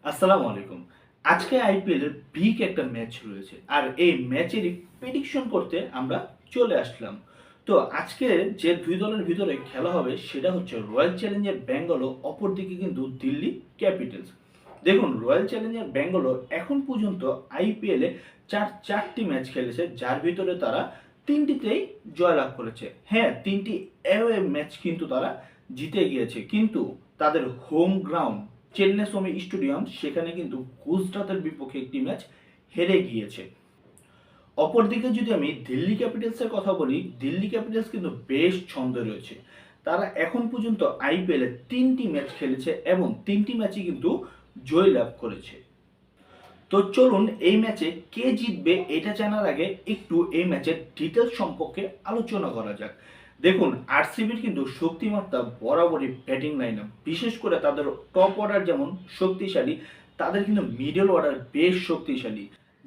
আসসালামু আলাইকুম। আজকে আইপিএল এর বিগ একটা ম্যাচ রয়েছে। আর এই ম্যাচেরই প্রেডিকশন করতে আমরা চলে আসলাম। তো আজকে যে দুই দলের ভিতরে খেলা হবে সেটা হচ্ছে রয়্যাল চ্যালেঞ্জার ব্যাঙ্গালোর, অপরদিকে কিন্তু দিল্লি ক্যাপিটালস। দেখুন, রয়্যাল চ্যালেঞ্জার ব্যাঙ্গালোর এখন পর্যন্ত আইপিএল এ চারটি ম্যাচ খেলেছে, যার ভিতরে তারা তিনটিতেই জয়লাভ করেছে। হ্যাঁ, তিনটি অ্যাওয়ে ম্যাচ কিন্তু তারা জিতে গিয়েছে, কিন্তু তাদের হোম গ্রাউন্ড চেন্নাস্বামী স্টেডিয়াম, সেখানে কিন্তু গুজরাতের বিপক্ষে একটি ম্যাচ হেরে গিয়েছে। অপরদিকে যদি আমি দিল্লি ক্যাপিটালসের কথা বলি, দিল্লি ক্যাপিটালস কিন্তু বেশ ছন্দে রয়েছে। তারা এখন পর্যন্ত আইপিএলে তিনটি ম্যাচ খেলেছে এবং তিনটি ম্যাচই কিন্তু জয়লাভ করেছে। তো চলুন এই ম্যাচে কে জিতবে এটা জানার আগে একটু এই ম্যাচের ডিটেলস সম্পর্কে আলোচনা করা যাক। দেখুন, আরসিবির কিন্তু শক্তিমাত্রা বরাবরই ব্যাটিং লাইন আপ, বিশেষ করে তাদের টপ অর্ডার যেমন শক্তিশালী, তাদের কিন্তু মিডল অর্ডার বেশ শক্তিশালী,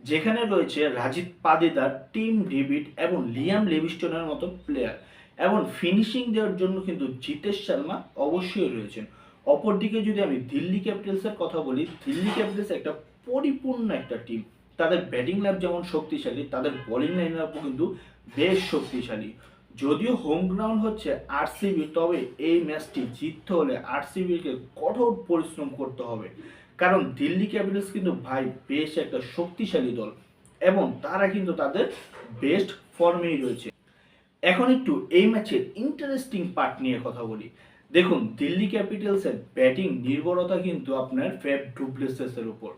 যেখানে রয়েছে রাজিত পাদিদার, টিম ডেভিড এবং লিয়াম লিভিস্টনের মতো প্লেয়ার। এবং ফিনিশিং দেওয়ার জন্য কিন্তু জিতেশ শর্মা অবশ্যই রয়েছেন। অপরদিকে যদি আমি দিল্লি ক্যাপিটালসের কথা বলি, দিল্লি ক্যাপিটালস একটা পরিপূর্ণ একটা টিম। তাদের ব্যাটিং লাইন যেমন শক্তিশালী, তাদের বোলিং লাইন আপও কিন্তু বেশ শক্তিশালী। যদিও হোম গ্রাউন্ড হচ্ছে আরসিবি, তবে এই ম্যাচটি জিততে হলে আরসিবিকে কঠোর পরিশ্রম করতে হবে। কারণ দিল্লি ক্যাপিটালস কিন্তু ভাই বেশ একটা শক্তিশালী দল এবং তারা কিন্তু তাদের বেস্ট ফর্মেই রয়েছে। এখন একটু এই ম্যাচের ইন্টারেস্টিং পার্ট নিয়ে কথা বলি। দেখুন, দিল্লি ক্যাপিটালসের ব্যাটিং নির্ভরতা কিন্তু আপনার ফ্যাব ডুপ্লেসিসের উপর।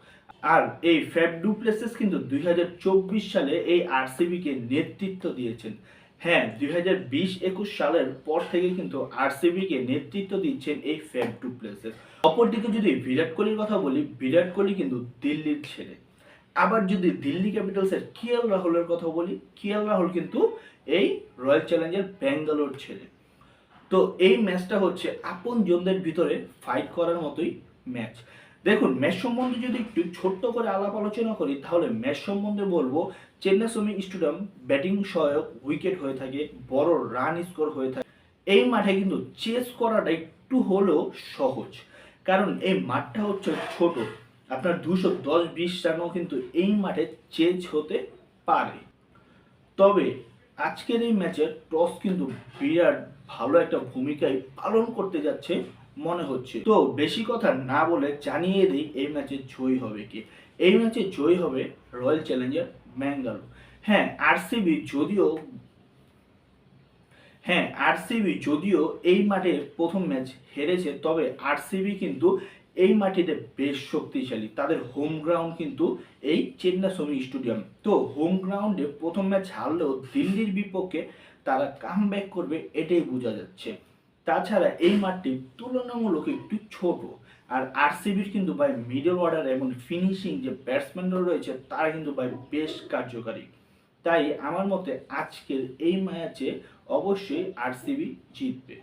আর এই ফ্যাব ডুপ্লেসিস কিন্তু 2024 সালে এই আরসিবিকে নেতৃত্ব দিয়েছেন। হ্যাঁ, 2020-21 সালের পর থেকে কিন্তু আরসিবিকে নেতৃত্ব দিচ্ছেন এই ফ্যাব ডুপ্লেসিস। অপরদিকে যদি বিরাট কোহলির কথা বলি, বিরাট কোহলি কিন্তু দিল্লির ছেলে। আবার যদি দিল্লি ক্যাপিটালসের কেএল রাহুলের কথা বলি, কেএল রাহুল কিন্তু এই রয়্যাল চ্যালেঞ্জার ব্যাঙ্গালোর ছেলে। তো এই ম্যাচটা হচ্ছে আপন জনদের ভিতরে ফাইট করার মতোই ম্যাচ। দেখুন, ম্যাচ সম্বন্ধে যদি একটু ছোট্ট করে আলাপ আলোচনা করি, তাহলে ম্যাচ সম্বন্ধে বলবো চেন্নাস্বামী স্টেডিয়াম ব্যাটিং সহায়ক, উইকেট হয়ে থাকে, বড় রান স্কোর হয়ে থাকে। এই মাঠে কিন্তু চেস করাটা একটু হলেও সহজ, কারণ এই মাঠটা হচ্ছে ছোট। আপনার 210-20 রানও কিন্তু এই মাঠে চেজ হতে পারে। তবে আজকের এই ম্যাচে টস কিন্তু বিরাট ভালো একটা ভূমিকাই পালন করতে যাচ্ছে মনে হচ্ছে। তো বেশি কথা না বলে জানিয়ে দিই এই ম্যাচে জয়ী হবে কি। এই ম্যাচে জয়ী হবে রয়্যাল চ্যালেঞ্জার ব্যাঙ্গালোর। হ্যাঁ, আরসিবি যদিও আরসিবি যদিও এই মাঠে প্রথম ম্যাচ হেরেছে, তবে আরসিবি কিন্তু এই মাটিতে বেশ শক্তিশালী। তাদের হোম গ্রাউন্ড কিন্তু এই চেন্নাস্বামী স্টেডিয়াম। তো হোম গ্রাউন্ডে প্রথম ম্যাচ হারলেও দিল্লির বিপক্ষে তারা কামব্যাক করবে, এটাই বোঝা যাচ্ছে। তাছাড়া এই মাঠটি তুলনামূলক একটু ছোট। আর আরসিবির কিন্তু ভাই মিডল অর্ডার এবং ফিনিশিং যে ব্যাটসম্যানরা রয়েছে, তারা কিন্তু ভাই বেশ কার্যকারী। তাই আমার মতে আজকের এই ম্যাচে অবশ্যই আরসিবি জিতবে।